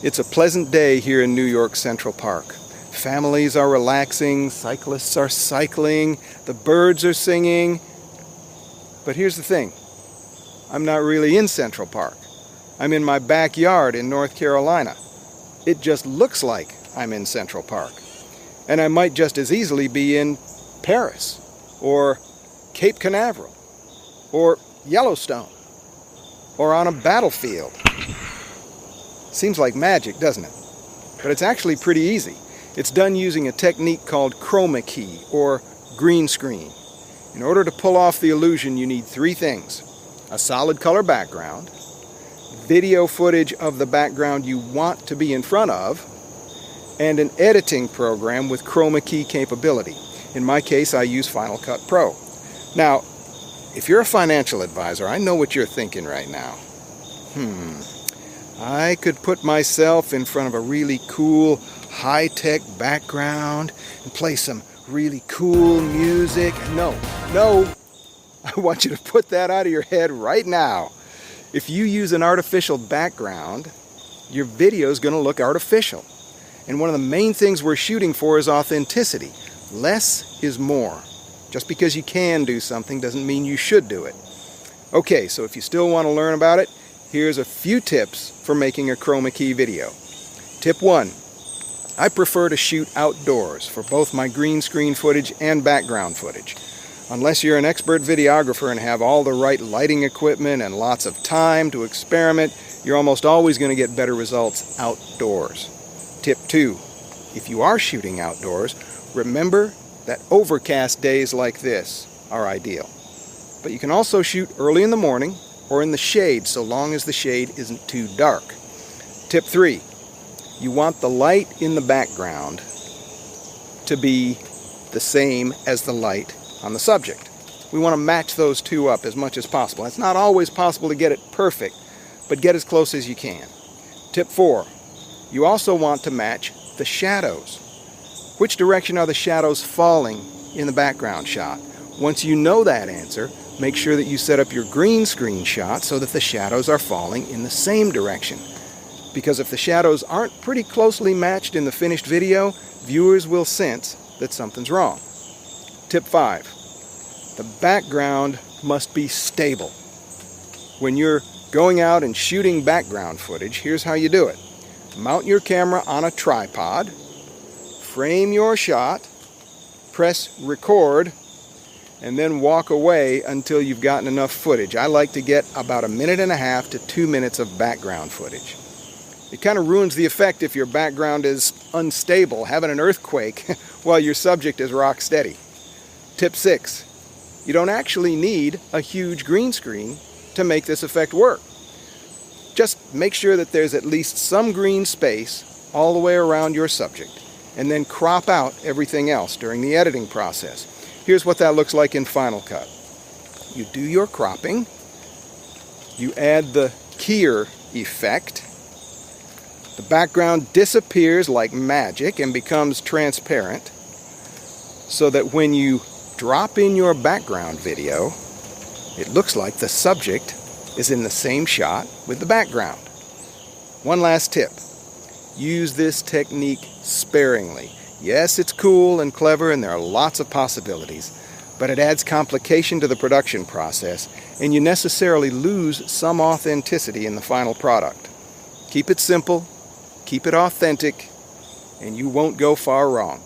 It's a pleasant day here in New York Central Park. Families are relaxing, cyclists are cycling, the birds are singing. But here's the thing, I'm not really in Central Park. I'm in my backyard in North Carolina. It just looks like I'm in Central Park. And I might just as easily be in Paris, or Cape Canaveral, or Yellowstone, or on a battlefield. Seems like magic, doesn't it? But it's actually pretty easy. It's done using a technique called chroma key, or green screen. In order to pull off the illusion, you need three things: a solid color background, video footage of the background you want to be in front of, and an editing program with chroma key capability. In my case, I use Final Cut Pro. Now, if you're a financial advisor, I know what you're thinking right now. I could put myself in front of a really cool, high-tech background and play some really cool music. No, I want you to put that out of your head right now. If you use an artificial background, your video is going to look artificial. And one of the main things we're shooting for is authenticity. Less is more. Just because you can do something doesn't mean you should do it. Okay, so if you still want to learn about it, here's a few tips for making a chroma key video. Tip 1. I prefer to shoot outdoors for both my green screen footage and background footage. Unless you're an expert videographer and have all the right lighting equipment and lots of time to experiment, you're almost always going to get better results outdoors. Tip 2. If you are shooting outdoors, remember that overcast days like this are ideal. But you can also shoot early in the morning or in the shade, so long as the shade isn't too dark. Tip 3. You want the light in the background to be the same as the light on the subject. We want to match those two up as much as possible. It's not always possible to get it perfect, but get as close as you can. Tip 4. You also want to match the shadows. Which direction are the shadows falling in the background shot? Once you know that answer, make sure that you set up your green screen shot so that the shadows are falling in the same direction. Because if the shadows aren't pretty closely matched in the finished video, viewers will sense that something's wrong. Tip 5. The background must be stable. When you're going out and shooting background footage, here's how you do it. Mount your camera on a tripod, frame your shot, press record, and then walk away until you've gotten enough footage. I like to get about 1.5 minutes to 2 minutes of background footage. It kind of ruins the effect if your background is unstable, having an earthquake, while your subject is rock steady. Tip 6. You don't actually need a huge green screen to make this effect work. Just make sure that there's at least some green space all the way around your subject, and then crop out everything else during the editing process. Here's what that looks like in Final Cut. You do your cropping, you add the keyer effect, the background disappears like magic and becomes transparent, so that when you drop in your background video, it looks like the subject is in the same shot with the background. One last tip. Use this technique sparingly. Yes, it's cool and clever and there are lots of possibilities, but it adds complication to the production process and you necessarily lose some authenticity in the final product. Keep it simple, keep it authentic, and you won't go far wrong.